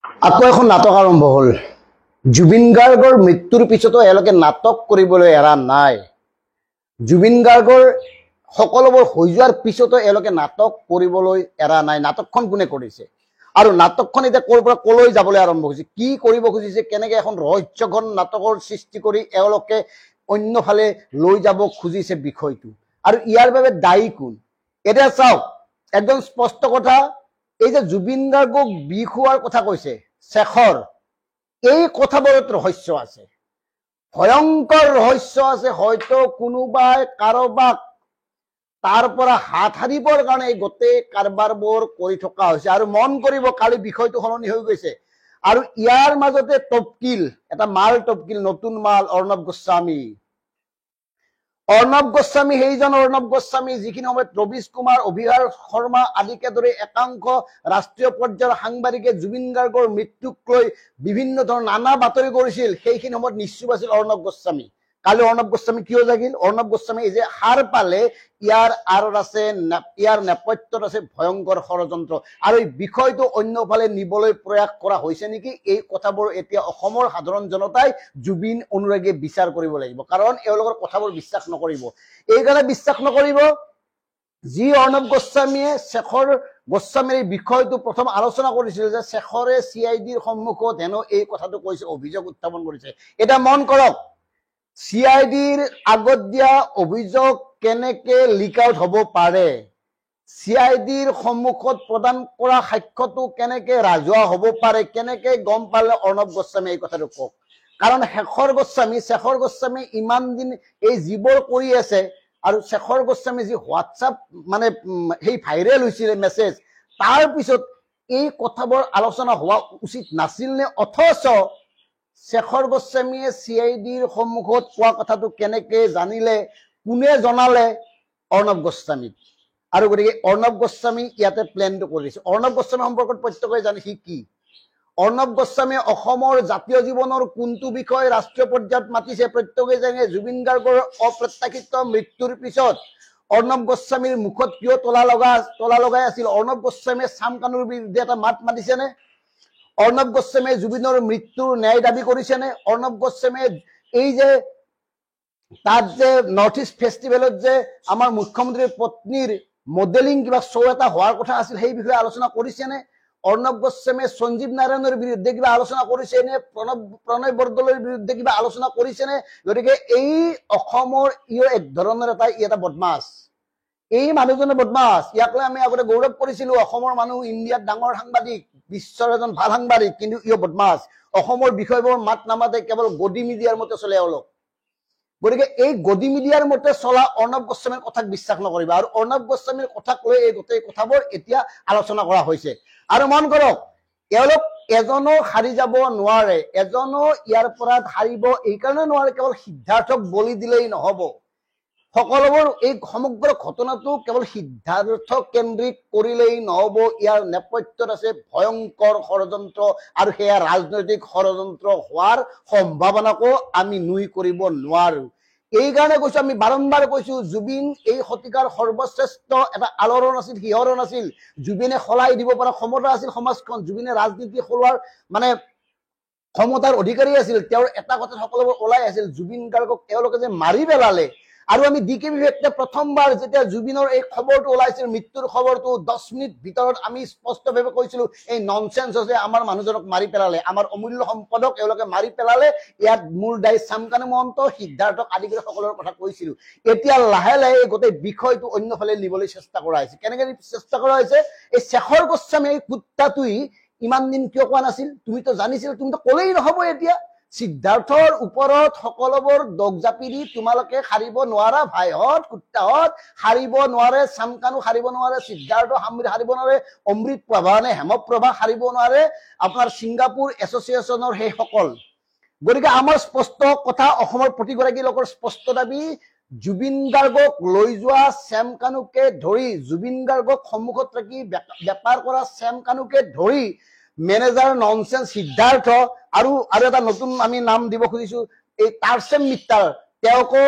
আকৌ এখন নাটক আৰম্ভ হ'ল। জুবিন গাৰ্গৰ মৃত্যুৰ পিছতো এওঁলোকে নাটক কৰিবলৈ এৰা নাই। জুবিন গাৰ্গৰ সকলোবোৰ হৈ যোৱাৰ পিছতো এওঁলোকে নাটক কৰিবলৈ এৰা নাই। নাটকখন কোনে কৰিছে আৰু নাটকখন এতিয়া ক'ৰ পৰা ক'লৈ যাবলৈ আৰম্ভ হৈছে, কি কৰিব খুজিছে, কেনেকে এখন ৰহস্যঘন নাটকৰ সৃষ্টি কৰি এওঁলোকে অন্যফালে লৈ যাব খুজিছে বিষয়টো, আৰু ইয়াৰ বাবে দায়ী কোন। এতিয়া চাওক, একদম স্পষ্ট কথা, এই যে জুবিন গাৰ্গক বিষ হোৱাৰ কথা কৈছে শেখৰ, এই কথাবোৰত ৰহস্য আছে, ভয়ংকৰ ৰহস্য আছে। হয়তো কোনোবাই কাৰোবাক তাৰ পৰা হাত সাৰিবৰ কাৰণে এই গোটেই কাৰবাৰবোৰ কৰি থকা হৈছে। আৰু মন কৰিব, কালি বিষয়টো সলনি হৈ গৈছে, আৰু ইয়াৰ মাজতে টপকিল এটা মাল, টপকিল নতুন মাল, অৰ্ণৱ গোস্বামী। অৰ্ণৱ গোস্বামী সেইজন অৰ্ণৱ গোস্বামী যিখিনি সময়ত ৰবিশ কুমাৰ, অভিহাৰ শৰ্মা আদিকে ধৰি একাংশ ৰাষ্ট্ৰীয় পৰ্যায়ৰ সাংবাদিকে জুবিন গাৰ্গৰ মৃত্যুক লৈ বিভিন্ন ধৰণৰ নানা বাতৰি কৰিছিল। সেইখিনি সময়ত নিশ্চুপ আছিল অৰ্ণৱ গোস্বামী। কালি অৰ্ণৱ গোস্বামী কিয় জাগিল? অৰ্ণৱ গোস্বামী এই যে সাৰ পালে, ইয়াৰ আঁৰত আছে, ইয়াৰ নেপথ্যত আছে ভয়ংকৰ ষড়যন্ত্ৰ, আৰু এই বিষয়টো অন্যফালে নিবলৈ প্ৰয়াস কৰা হৈছে নেকি। এই কথাবোৰ এতিয়া অসমৰ সাধাৰণ জনতাই, জুবিন অনুৰাগীয়ে বিচাৰ কৰিব লাগিব, কাৰণ এওঁলোকৰ কথাবোৰ বিশ্বাস নকৰিব। এইকাৰণে বিশ্বাস নকৰিব, যি অৰ্ণৱ গোস্বামীয়ে শেখৰ গোস্বামীৰ এই বিষয়টো প্ৰথম আলোচনা কৰিছিল, যে শেখৰে CIDৰ সন্মুখত হেনো এই কথাটো কৈছে, অভিযোগ উত্থাপন কৰিছে। এতিয়া মন কৰক, CIDৰ আগত দিয়া অভিযোগ কেনেকে লিক আউট হ'ব পাৰে, CIDৰ সন্মুখত প্ৰদান কৰা সাক্ষ্যটো কেনেকে ৰাজহুৱা হ'ব পাৰে, কেনেকে গম পালে অৰ্ণৱ গোস্বামী এই কথাটো কওক। কাৰণ শেখৰ গোস্বামী ইমান দিন এই যিবোৰ কৰি আছে, আৰু শেখৰ গোস্বামী যি হোৱাটছআপ মানে সেই ভাইৰেল হৈছিলে মেছেজ, তাৰ পিছত এই কথাবোৰ আলোচনা হোৱা উচিত নাছিল নে? অথচ শেখৰ গোস্বামীয়ে CIDৰ সন্মুখত কোৱা কথাটো কেনেকে জানিলে, কোনে জনালে? অৰ্ণৱ গোস্বামীক। আৰু গতিকে অৰ্ণৱ গোস্বামী ইয়াতে প্লেনটো কৰিছে। অৰ্ণৱ গোস্বামী সম্পৰ্কত প্ৰত্যেকই জানে সি কি। অৰ্ণৱ গোস্বামীয়ে অসমৰ জাতীয় জীৱনৰ কোনটো বিষয় ৰাষ্ট্ৰীয় পৰ্যায়ত মাতিছে প্ৰত্যেকেই জানে। জুবিন গাৰ্গৰ অপ্ৰত্যাশিত মৃত্যুৰ পিছত অৰ্ণৱ গোস্বামীৰ মুখত কিয় তলা লগাই আছিল? অৰ্ণৱ গোস্বামীয়ে চাম কানুৰ বিৰুদ্ধে এটা মাত মাতিছেনে? অৰ্ণৱ গোস্বামীয়ে জুবিনৰ মৃত্যুৰ ন্যায় দাবী কৰিছেনে? অৰ্ণৱ গোস্বামীয়ে এই যে তাত যে নৰ্থ ইষ্ট ফেষ্টিভেলত যে আমাৰ মুখ্যমন্ত্ৰীৰ পত্নীৰ মডেলিং কিবা শ্ব' এটা হোৱাৰ কথা আছিল, সেই বিষয়ে আলোচনা কৰিছেনে? অৰ্ণৱ গোস্বামীয়ে সঞ্জীৱ নাৰায়ণৰ বিৰুদ্ধে কিবা আলোচনা কৰিছেনে? প্ৰণয় বৰদলৈৰ বিৰুদ্ধে কিবা আলোচনা কৰিছেনে? গতিকে এই অসমৰ এক ধৰণৰ এটা বদমাছ, এই মানুহজনে বদমাছ। ইয়াক লৈ আমি আগতে গৌৰৱ কৰিছিলো, অসমৰ মানুহ ইণ্ডিয়াত ডাঙৰ সাংবাদিক, বিশ্বৰ এজন ভাল সাংবাদিক, কিন্তু ইও বদমাছ। অসমৰ বিষয়বোৰ মাত নামাতে, কেৱল গদি মিডিয়াৰ মতে চলে এওঁলোক। গতিকে এই গদি মিডিয়াৰ মতে চলা অৰ্ণৱ গোস্বামীৰ কথাক বিশ্বাস নকৰিবা। আৰু অৰ্ণৱ গোস্বামীৰ কথাক লৈ এই গোটেই কথাবোৰ এতিয়া আলোচনা কৰা হৈছে। আৰু মন কৰক, এওঁলোক এজনো হাৰি যাব নোৱাৰে, এজনো ইয়াৰ পৰা হাৰিব এইকাৰণে নোৱাৰে, কেৱল সিদ্ধাৰ্থক বলি দিলেই নহব। সকলোবোৰ এই সমগ্ৰ ঘটনাটো কেৱল সিদ্ধাৰ্থ কেন্দ্ৰিক কৰিলেই নহব, ইয়াৰ নেপথ্যত আছে ভয়ংকৰ ষড়যন্ত্ৰ, আৰু সেয়া ৰাজনৈতিক ষড়যন্ত্ৰ হোৱাৰ সম্ভাৱনাকো আমি নুই কৰিব নোৱাৰো। এইকাৰণে কৈছো, আমি বাৰম্বাৰ কৈছো, জুবিন এই শতিকাৰ সৰ্বশ্ৰেষ্ঠ এটা আলোড়ন আছিল, শিহৰণ আছিল। জুবিনে সলাই দিব পৰা ক্ষমতা আছিল সমাজখন, জুবিনে ৰাজনীতি সলোৱাৰ মানে ক্ষমতাৰ অধিকাৰী আছিল। তেওঁৰ এটা কথা সকলোবোৰ ওলাই আছিল, জুবিন গাৰ্গক এওঁলোকে যে মাৰি পেলালে। আৰু আমি DKB প্ৰথমবাৰ যেতিয়া জুবিনৰ এই খবৰটো ওলাইছিল, মৃত্যুৰ খবৰটো 10 মিনিট ভিতৰত আমি স্পষ্টভাৱে কৈছিলো, এই ননচেন্স হৈছে, আমাৰ মানুহজনক মাৰি পেলালে, আমাৰ অমূল্য সম্পদক এওঁলোকে মাৰি পেলালে, ইয়াত মূল দায়ী চামকানু মহন্ত, সিদ্ধাৰ্থক আদি কৰি সকলোৰে কথা কৈছিলো। এতিয়া লাহে লাহে এই গোটেই বিষয়টো অন্যফালে নিবলৈ চেষ্টা কৰা হৈছে। কেনেকে চেষ্টা কৰা হৈছে? এই শেখৰ গোস্বামী এই কুত্তাটোই ইমান দিন কিয় কোৱা নাছিল? তুমিতো জানিছিল, তুমিতো ক'লেই নহব। এতিয়া সিদ্ধাৰ্থৰ ওপৰত সকলোবোৰ দোষ জাপি দি তোমালোকে হাৰিব নোৱাৰা, ভাইহঁত, কুত্তাহঁত হাৰিব নোৱাৰে, চামকানু হাৰিব নোৱাৰে, সিদ্ধাৰ্থ হাৰিব নোৱাৰে, অমৃত প্ৰভা নে হেমপ্ৰভা হাৰিব নোৱাৰে, আপোনাৰ ছিংগাপুৰ এছ'চিয়েশ্যনৰ সেই সকল। গতিকে আমাৰ স্পষ্ট কথা, অসমৰ প্ৰতিগৰাকী লোকৰ স্পষ্ট দাবী, জুবিন গাৰ্গক লৈ যোৱা চামকানুকে ধৰি, জুবিন গাৰ্গক সন্মুখত ৰাখি বেপাৰ কৰা চামকানুকে ধৰি, মেনেজাৰ ননচেন্স সিদ্ধাৰ্থ, আৰু এটা নতুন আমি নাম দিব খুজিছো, এই টাৰ্চেম মিত্তাৰ, তেওঁকো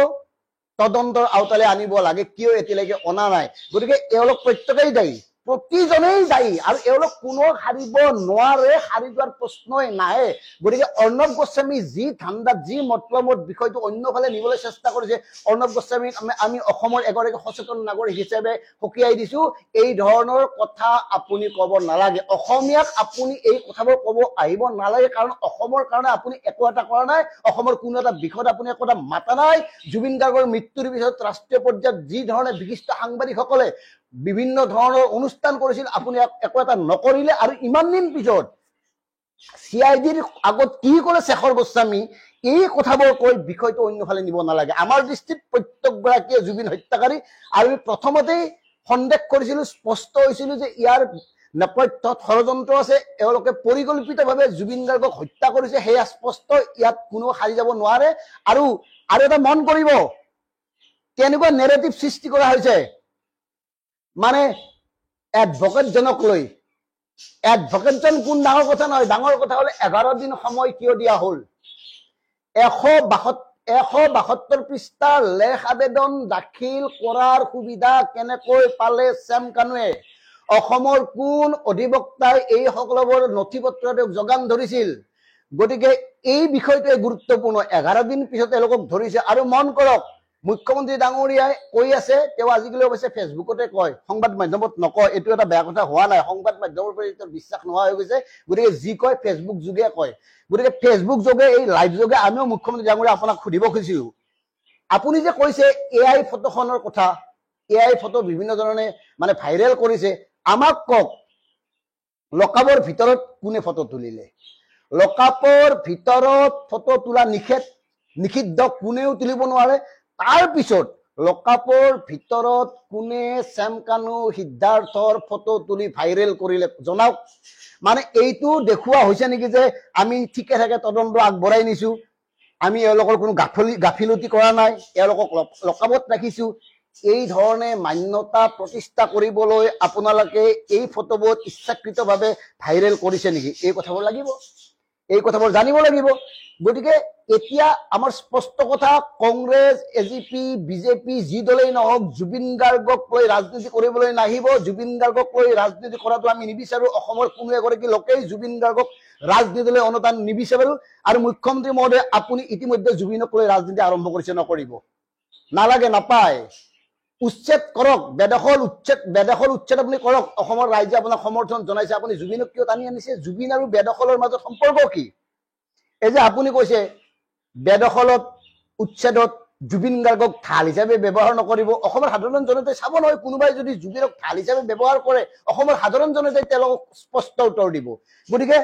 তদন্তৰ আওতালে আনিব লাগে। কিয় এতিয়ালৈকে অনা নাই? গতিকে এওঁলোক প্ৰত্যেকেই দায়ী, প্ৰতিজনেই দায়ী আৰু এওঁলোক কোনো হাৰিব নোৱাৰে, হাৰি যোৱাৰ প্ৰশ্নই নাহে। গতিকে অৰ্ণৱ গোস্বামী যি ধান্দাত যি মতলবত বিষয়টো অন্যফালে নিবলৈ চেষ্টা কৰিছে, অৰ্ণৱ গোস্বামীক আমি অসমৰ এগৰাকী সচেতন নাগৰিক হিচাপে সকীয়াই দিছো, এই ধৰণৰ কথা আপুনি ক'ব নালাগে। অসমীয়াক আপুনি এই কথাবোৰ ক'ব আহিব নালাগে, কাৰণ অসমৰ কাৰণে আপুনি একো এটা কৰা নাই, অসমৰ কোনো এটা বিষয়ত আপুনি একো এটা মাতা নাই। জুবিন গাৰ্গৰ মৃত্যুৰ পিছত ৰাষ্ট্ৰীয় পৰ্যায়ত যি ধৰণে বিশিষ্ট সাংবাদিকসকলে বিভিন্ন ধৰণৰ অনুষ্ঠান কৰিছিল, আপুনি একো এটা নকৰিলে। আৰু ইমান দিন পিছত CIDৰ আগত কি কৰে শেখৰ গোস্বামী, এই কথাবোৰ কৈ বিষয়টো অন্যফালে নিব নালাগে। আমাৰ দৃষ্টিত প্ৰত্যেকগৰাকীয়ে জুবিন হত্যাকাৰী, আৰু প্ৰথমতেই সন্দেহ কৰিছিলো, স্পষ্ট হৈছিলো যে ইয়াৰ নেপথ্যত ষড়যন্ত্ৰ আছে, এওঁলোকে পৰিকল্পিতভাৱে জুবিন গাৰ্গক হত্যা কৰিছে, সেয়া স্পষ্ট, ইয়াত কোনো সাৰি যাব নোৱাৰে। আৰু এটা মন কৰিব, কেনেকুৱা নেৰেটিভ সৃষ্টি কৰা হৈছে, মানে এডভকেটজনক লৈ। এডভকেটজন কোন ডাঙৰ কথা নহয়, ডাঙৰ কথা হলে 11 দিন সময় কিয় দিয়া হল। 172 পৃষ্ঠাৰ লেখ আবেদন দাখিল কৰাৰ সুবিধা কেনেকৈ পালে শ্যাম কানুৱে? অসমৰ কোন অধিবক্তাই এই সকলোবোৰ নথি পত্ৰ যোগান ধৰিছিল? গতিকে এই বিষয়টোৱে গুৰুত্বপূৰ্ণ। 11 দিন পিছত এওঁলোকক ধৰিছে। আৰু মন কৰক, মুখ্যমন্ত্ৰী ডাঙৰীয়াই কৈ আছে, তেওঁ আজিকালি অৱশ্যে ফেচবুকতে কয়, সংবাদ মাধ্যমত নকয়, এইটো এটা বেয়া কথা হোৱা নাই, সংবাদ মাধ্যমৰ প্ৰতি বিশ্বাস নোহোৱা হৈ গৈছে, গতিকে যি কয় ফেচবুক যোগে কয়। গতিকে ফেচবুক যোগে, এই লাইভ যোগে আমিও মুখ্যমন্ত্ৰী ডাঙৰীয়া আপোনাক সুধিব খুজিছো, আপুনি যে কৈছে AI ফটোখনৰ কথা, AI ফটো বিভিন্ন ধৰণে মানে ভাইৰেল কৰিছে, আমাক কওক লকআপৰ ভিতৰত কোনে ফটো তুলিলে? লকআপৰ ভিতৰত ফটো তোলা নিষিদ্ধ, কোনেও তুলিব নোৱাৰে। তাৰ পিছত লকআপৰ ভিতৰত কোনে শ্যাম কানু সিদ্ধাৰ্থৰ ফটো তুলি ভাইৰেল কৰিলে জনাওক। মানে এইটো দেখুওৱা হৈছে নেকি যে আমি ঠিকে থাকে তদন্ত আগবঢ়াই নিছো, আমি এওঁলোকৰ কোনো গাফিলতি কৰা নাই, এওঁলোকক লকআপত ৰাখিছো। এই ধৰণে মান্যতা প্ৰতিষ্ঠা কৰিবলৈ আপোনালোকে এই ফটোবোৰ ইচ্ছাকৃতভাৱে ভাইৰেল কৰিছে নেকি? এই কথাবোৰ লাগিব, এই কথাবোৰ জানিব লাগিব। গতিকে এতিয়া আমাৰ স্পষ্ট কথা, কংগ্ৰেছ, AGP, BJP যি দলেই নহওক, জুবিন গাৰ্গক লৈ ৰাজনীতি কৰিবলৈ নাহিব। জুবিন গাৰ্গক লৈ ৰাজনীতি কৰাটো আমি নিবিচাৰো। অসমৰ কোনো এগৰাকী লোকেই জুবিন গাৰ্গক ৰাজনীতিলৈ অনুদান নিবিচাৰো। আৰু মুখ্যমন্ত্ৰী মহোদয়, আপুনি ইতিমধ্যে জুবিনক লৈ ৰাজনীতি আৰম্ভ কৰিছে, নকৰিব, নালাগে, নাপায়। উচ্ছেদ কৰক, বেদখল উচ্ছেদ আপুনি কৰক। অসমৰ ৰাইজে আপোনাক সমৰ্থন জনাইছে, আপুনি জুবিনক কিয় টানি আনিছে? জুবিন আৰু বেদখলৰ মাজত সম্পৰ্ক কি? এই যে আপুনি কৈছে বেদখলত উচ্ছেদত জুবিন গাৰ্গক ঢাল হিচাপে ব্যৱহাৰ নকৰিব, অসমৰ সাধাৰণ জনতাই চাব নহয়, কোনোবাই যদি জুবিনক ঢাল হিচাপে ব্যৱহাৰ কৰে, অসমৰ সাধাৰণ জনতাই তেওঁলোকক স্পষ্ট উত্তৰ দিব। গতিকে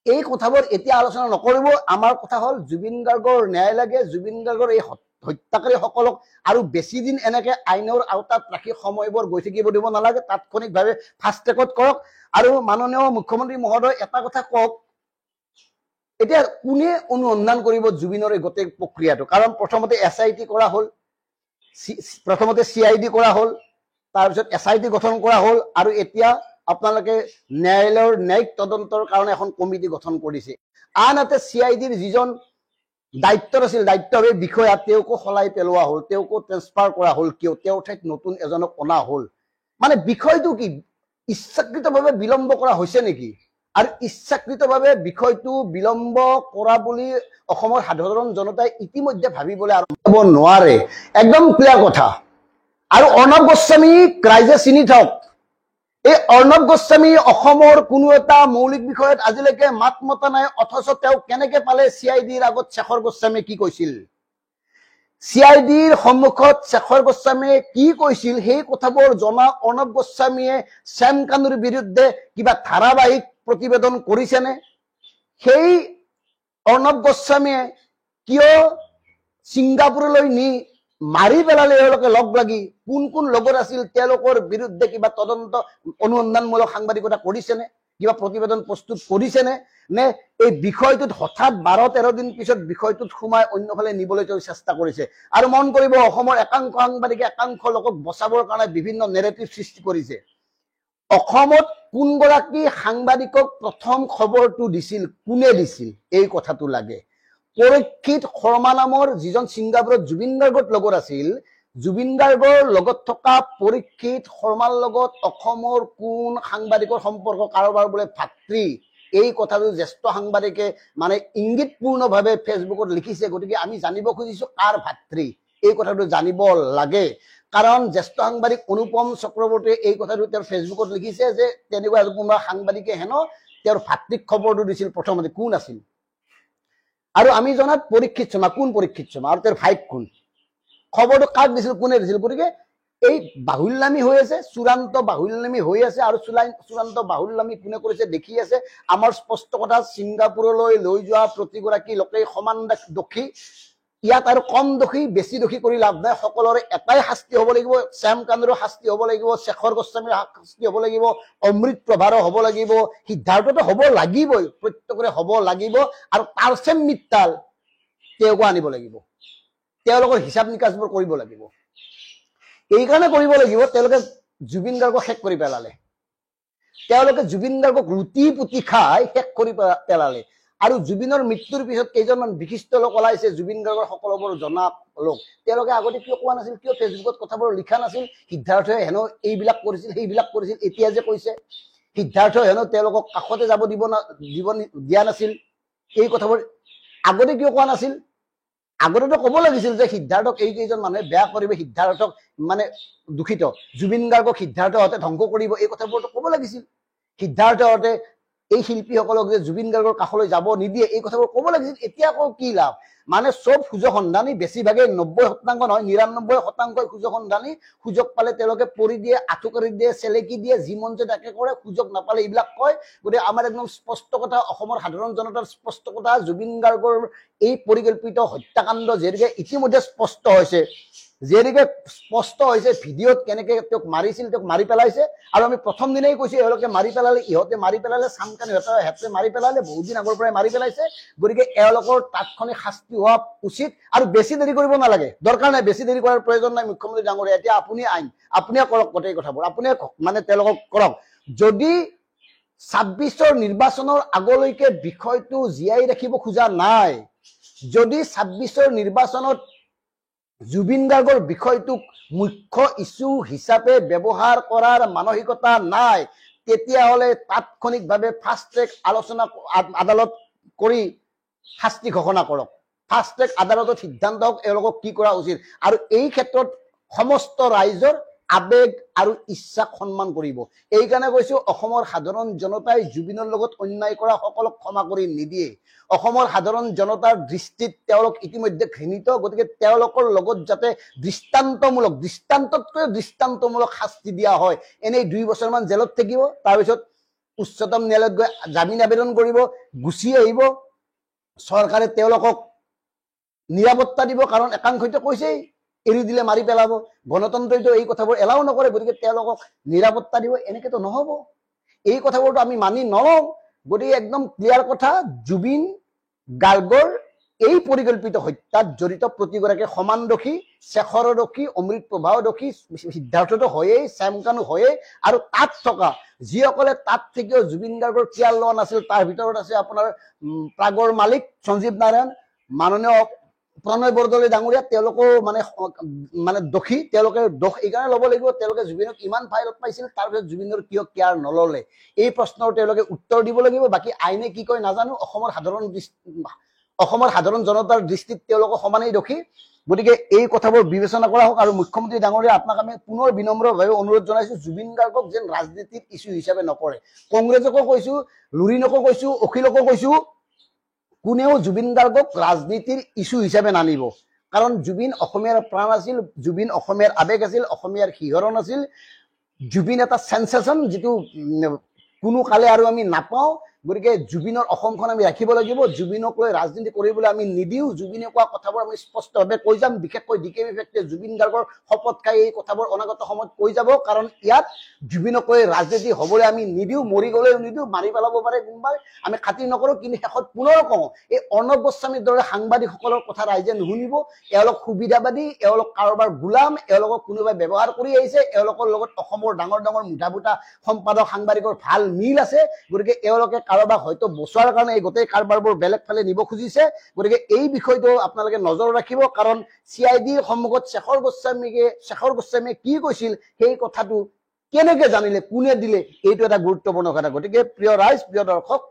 এই কথাবোৰ এতিয়া আলোচনা নকৰিব। আমাৰ কথা হ'ল জুবিন গাৰ্গৰ ন্যায় লাগে, জুবিন গাৰ্গৰ এই হত্যাকাৰীসকলক আৰু বেছি দিন এনেকে আইনৰ আওতাত ৰাখি সময়বোৰ গৈ থাকিব দিব নালাগে, তাৎক্ষণিকভাৱে ফাষ্ট ট্ৰেকত কৰক। আৰু মাননীয় মুখ্যমন্ত্ৰী মহোদয়, এটা কথা কওক, এতিয়া কোনে অনুসন্ধান কৰিব জুবিনৰ এই গোটেই প্ৰক্ৰিয়াটো? কাৰণ প্ৰথমতে SIT কৰা হ'ল, প্ৰথমতে CID কৰা হ'ল, তাৰপিছত SIT গঠন কৰা হ'ল, আৰু এতিয়া আপোনালোকে ন্যায়ালয়ৰ ন্যায়িক তদন্তৰ কাৰণে এখন কমিটি গঠন কৰিছে। আনহাতে CIDৰ যিজন দায়িত্বত আছিল, দায়িত্বভাৱে বিষয়া, তেওঁকো সলাই পেলোৱা হ'ল, তেওঁকো ট্ৰেন্সফাৰ কৰা হ'ল। কিয়? তেওঁৰ ঠাইত নতুন এজনক অনা হ'ল। মানে বিষয়টো কি? ইচ্ছাকৃতভাৱে বিলম্ব কৰা হৈছে নেকি? আৰু ইচ্ছাকৃতভাৱে বিষয়টো বিলম্ব কৰা বুলি অসমৰ সাধাৰণ জনতাই ইতিমধ্যে ভাবিবলৈ আৰম্ভ কৰিব নোৱাৰে। একদম ক্লিয়াৰ কথা। আৰু অৰ্ণৱ গোস্বামীক ৰাইজে চিনি থওক। এই অৰ্ণৱ গোস্বামী অসমৰ কোনো এটা মৌলিক বিষয়ত আজিলৈকে মাত মতা নাই, অথচ তেওঁ কেনেকে পালে? CIDৰ আগত শেখৰ গোস্বামীয়ে কি কৈছিল, CIDৰ সন্মুখত শেখৰ গোস্বামীয়ে কি কৈছিল, সেই কথাবোৰ জনা অৰ্ণৱ গোস্বামীয়ে শ্যাম কানুৰ বিৰুদ্ধে কিবা ধাৰাবাহিক প্ৰতিবেদন কৰিছেনে? সেই অৰ্ণৱ গোস্বামীয়ে কিয় ছিংগাপুৰলৈ নি মাৰি পেলালে এওঁলোকে লগ লাগি? কোন কোন লগত আছিল? তেওঁলোকৰ বিৰুদ্ধে কিবা তদন্ত অনুসন্ধানমূলক সাংবাদিকতা কৰিছেনে? কিবা প্ৰতিবেদন প্ৰস্তুত কৰিছেনে? নে এই বিষয়টোত হঠাৎ 12-13 দিন পিছত বিষয়টোত সোমাই অন্যফালে নিবলৈ তেওঁ চেষ্টা কৰিছে? আৰু মন কৰিব, অসমৰ একাংশ সাংবাদিকে একাংশ লোকক বচাবৰ কাৰণে বিভিন্ন নেৰেটিভ সৃষ্টি কৰিছে। অসমত কোনগৰাকী সাংবাদিকক প্ৰথম খবৰটো দিছিল, কোনে দিছিল, এই কথাটো লাগে। পৰীক্ষিত শৰ্মা নামৰ যিজন ছিংগাপুৰত জুবিন গাৰ্গত লগত আছিল, জুবিন গাৰ্গৰ লগত থকা পৰীক্ষিত শৰ্মাৰ লগত অসমৰ কোন সাংবাদিকৰ সম্পৰ্ক কাৰোবাৰ বোলে ভাতৃ এই কথাটো জ্যেষ্ঠ সাংবাদিকে মানে ইংগিতপূৰ্ণভাৱে ফেচবুকত লিখিছে গতিকে আমি জানিব খুজিছো কাৰ ভাতৃ এই কথাটো জানিব লাগে কাৰণ জ্যেষ্ঠ সাংবাদিক অনুপম চক্ৰৱৰ্তীয়ে এই কথাটো তেওঁৰ ফেচবুকত লিখিছে যে তেনেকুৱা কোনোবা সাংবাদিকে হেনো তেওঁৰ ভাতৃক খবৰটো দিছিল প্ৰথমতে কোন আছিল আৰু আমি জনাত পৰীক্ষিত শৰ্মা কোন পৰীক্ষিত শৰ্মা আৰু তেওঁৰ ভাইক কোন খবৰটো কাক দিছিল কোনে দিছিল গতিকে এই বাহুল্যামী হৈ আছে চূড়ান্ত বাহুল্যামী হৈ আছে আৰু চূড়ান্ত বাহুল্যামী কোনে কৰিছে দেখি আছে আমাৰ স্পষ্ট কথা ছিংগাপুৰলৈ লৈ যোৱা প্ৰতিগৰাকী লোকে সমান দোষী ইয়াত আৰু কম দোষী বেছি দোষী কৰি লাভ নাই সকলোৰে এটাই শাস্তি হ'ব লাগিব শ্যাম কান্দৰৰ শাস্তি হ'ব লাগিব শেখৰ গোস্বামীৰ শাস্তি হ'ব লাগিব অমৃত প্ৰভাৰৰ হ'ব লাগিব সিদ্ধাৰ্থটো হ'ব লাগিবই প্ৰত্যেকৰে হ'ব লাগিব আৰু তাৰচেম মিত্তাল তেওঁকো আনিব লাগিব তেওঁলোকৰ হিচাপ নিকাচবোৰ কৰিব লাগিব এই কাৰণে কৰিব লাগিব তেওঁলোকে জুবিন গাৰ্গক শেষ কৰি পেলালে তেওঁলোকে জুবিন গাৰ্গক ৰুটি পুতি খাই শেষ কৰি পেলালে আৰু জুবিনৰ মৃত্যুৰ পিছত কেইজনমান বিশিষ্ট লোক ওলাইছে জুবিন গাৰ্গৰ সকলোবোৰ জনা লোক তেওঁলোকে আগতে কিয় কোৱা নাছিল কিয় ফেচবুকত কথাবোৰ লিখা নাছিল সিদ্ধাৰ্থই হেনো এইবিলাক কৰিছিল সেইবিলাক কৰিছিল এতিয়া যে কৈছে সিদ্ধাৰ্থ হেনো তেওঁলোকক কাষতে যাব দিয়া নাছিল এই কথাবোৰ আগতে কিয় কোৱা নাছিল আগতেতো ক'ব লাগিছিল যে সিদ্ধাৰ্থক এই কেইজন মানুহে বেয়া কৰিব সিদ্ধাৰ্থক মানে দুখিত জুবিন গাৰ্গক সিদ্ধাৰ্থহঁতে ধ্বংস কৰিব এই কথাবোৰতো ক'ব লাগিছিল সিদ্ধাৰ্থহঁতে এই শিল্পীসকলক যে জুবিন গাৰ্গৰ কাষলৈ যাব নিদিয়ে এই কথাবোৰ ক'ব লাগিছিল এতিয়া আকৌ কি লাভ মানে সব সুযোগ সন্ধানী বেছিভাগে 90% নহয় 99% সুযোগ সন্ধানী সুযোগ পালে তেওঁলোকে পৰি দিয়ে আঁঠুকাৰি দিয়ে চেলেকি দিয়ে যি মন যায় তাকে কৰে সুযোগ নাপালে এইবিলাক কয় গতিকে আমাৰ একদম স্পষ্ট কথা অসমৰ সাধাৰণ জনতাৰ স্পষ্ট কথা জুবিন গাৰ্গৰ এই পৰিকল্পিত হত্যাকাণ্ড যেনেকৈ ইতিমধ্যে স্পষ্ট হৈছে ভিডিঅ'ত কেনেকৈ তেওঁক মাৰিছিল তেওঁক মাৰি পেলাইছে আৰু আমি প্ৰথম দিনাই কৈছো এওঁলোকে মাৰি পেলালে ইহঁতে মাৰি পেলালে চামকানি হেঁতে মাৰি পেলালে বহুদিন আগৰ পৰাই মাৰি পেলাইছে গতিকে এওঁলোকৰ তাৎক্ষণিক শাস্তি হোৱা উচিত আৰু বেছি দেৰি কৰিব নালাগে দৰকাৰ নাই বেছি দেৰি কৰাৰ প্ৰয়োজন নাই মুখ্যমন্ত্ৰী ডাঙৰীয়া এতিয়া আপুনি আইন আপুনিয়ে কৰক গোটেই কথাবোৰ আপুনিয়ে মানে তেওঁলোকক কৰক যদি 26ৰ নিৰ্বাচনৰ আগলৈকে বিষয়টো জীয়াই ৰাখিব খোজা নাই যদি 26ৰ নিৰ্বাচনত জুবিন গাৰ্গৰ বিষয়টোক মুখ্য ইস্যু হিচাপে ব্যৱহাৰ কৰাৰ মানসিকতা নাই তেতিয়াহ'লে তাৎক্ষণিকভাৱে ফাষ্ট ট্ৰেক আলোচনা আদালত কৰি শাস্তি ঘোষণা কৰক ফাষ্ট ট্ৰেক আদালতত সিদ্ধান্ত হওক এওঁলোকক কি কৰা উচিত আৰু এই ক্ষেত্ৰত সমস্ত ৰাইজৰ আবেগ আৰু ইচ্ছাক সন্মান কৰিব এই কাৰণে কৈছো অসমৰ সাধাৰণ জনতাই জুবিনৰ লগত অন্যায় কৰা সকলক ক্ষমা কৰি নিদিয়ে অসমৰ সাধাৰণ জনতাৰ দৃষ্টিত তেওঁলোক ইতিমধ্যে ঘৃণিত গতিকে তেওঁলোকৰ লগত যাতে দৃষ্টান্তমূলক শাস্তি দিয়া হয় এনেই 2 বছৰমান জেলত থাকিব তাৰপিছত উচ্চতম ন্যায়ালয়ত গৈ জামিন আবেদন কৰিব গুচি আহিব চৰকাৰে তেওঁলোকক নিৰাপত্তা দিব কাৰণ একাংশইতো কৈছেই এৰি দিলে মাৰি পেলাব গণতন্ত্ৰইতো এই কথাবোৰ এলাও নকৰে গতিকে তেওঁলোকক নিৰাপত্তা দিব এনেকেতো নহব এই কথাবোৰতো আমি মানি নলওঁ গতিকে একদম ক্লিয়াৰ কথা জুবিন গাৰ্গৰ এই পৰিকল্পিত হত্যাত জড়িত প্ৰতিগৰাকী সমান দোষী শেখৰ দোষী অমৃত প্ৰভাও দোষী সিদ্ধাৰ্থটো হয়েই শ্যামকানু হয়েই আৰু তাত থকা যিসকলে তাত থেকেও জুবিন গাৰ্গৰ কেয়াৰ লোৱা নাছিল তাৰ ভিতৰত আছে আপোনাৰ প্ৰাগৰ মালিক সঞ্জীৱ নাৰায়ণ মাননীয় প্ৰণয় বৰদলৈ ডাঙৰীয়া তেওঁলোকো মানে দোষী তেওঁলোকে দোষ এইকাৰণে ল'ব লাগিব তেওঁলোকে জুবিনক ইমান ফাইলত পাইছিল তাৰপিছত জুবিনৰ কিয় কেয়াৰ নললে এই প্ৰশ্নৰ তেওঁলোকে উত্তৰ দিব লাগিব বাকী আইনে কি কয় নাজানো অসমৰ সাধাৰণ জনতাৰ দৃষ্টিত তেওঁলোকক সমানেই দোষী গতিকে এই কথাবোৰ বিবেচনা কৰা হওক আৰু মুখ্যমন্ত্ৰী ডাঙৰীয়া আপোনাক আমি পুনৰ বিনম্ৰভাৱে অনুৰোধ জনাইছো জুবিন গাৰ্গক যেন ৰাজনীতিৰ ইস্যু হিচাপে নকৰে কংগ্ৰেছকো কৈছো লুৰিনকো কৈছো অখিলকো কৈছো কোনেও জুবিন গাৰ্গক ৰাজনীতিৰ ইস্যু হিচাপে নানিব কাৰণ জুবিন অসমীয়াৰ প্ৰাণ আছিল জুবিন অসমীয়াৰ আবেগ আছিল অসমীয়াৰ শিহৰণ আছিল জুবিন এটা সেন্সেশন যেটো কোনো কালে আৰু আমি নাপাওঁ গতিকে জুবিনৰ অসমখন আমি ৰাখিব লাগিব জুবিনক লৈ ৰাজনীতি কৰিবলৈ আমি নিদিও জুবিনে কোৱা কথাবোৰ আমি স্পষ্টভাৱে কৈ যাম বিশেষকৈ ডিকেবি ফেক্টে জুবিন গাৰ্গৰ শপত খাই এই কথাবোৰ অনাগত সময়ত কৈ যাব কাৰণ ইয়াত জুবিনক লৈ ৰাজনীতি হ'বলৈ আমি নিদিও মৰি গ'লেও নিদিও মাৰি পেলাব পাৰে কোনোবাই আমি খাতিৰ নকৰোঁ কিন্তু শেষত পুনৰ কওঁ এই অৰ্ণৱ গোস্বামীৰ দৰে সাংবাদিকসকলৰ কথা ৰাইজে নুশুনিব এওঁলোক সুবিধাবাদী এওঁলোক কাৰোবাৰ গোলাম এওঁলোকক কোনোবাই ব্যৱহাৰ কৰি আহিছে এওঁলোকৰ লগত অসমৰ ডাঙৰ ডাঙৰ মুঠা সম্পাদক সাংবাদিকৰ ভাল মিল আছে গতিকে এওঁলোকে কাৰোবাক হয়তো বচোৱাৰ কাৰণে এই গোটেই কাৰবাৰবোৰ বেলেগ ফালে নিব খুজিছে গতিকে এই বিষয়টো আপোনালোকে নজৰ ৰাখিব কাৰণ CIDৰ সন্মুখত শেখৰ গোস্বামীয়ে কি কৈছিল সেই কথাটো কেনেকে জানিলে কোনে দিলে এইটো এটা গুৰুত্বপূৰ্ণ কথা গতিকে প্ৰিয় ৰাইজ প্ৰিয় দৰ্শক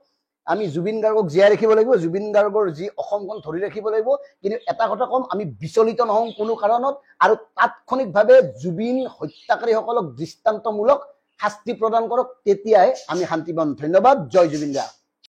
আমি জুবিন গাৰ্গক জীয়াই ৰাখিব লাগিব জুবিন গাৰ্গৰ যি অসমখন ধৰি ৰাখিব লাগিব কিন্তু এটা কথা কম আমি বিচলিত নহওঁ কোনো কাৰণত আৰু তাৎক্ষণিকভাৱে জুবিন হত্যাকাৰীসকলক দৃষ্টান্তমূলক শাস্তি প্ৰদান কৰক তেতিয়াই আমি শান্তি পাম ধন্যবাদ জয় জুবিন দা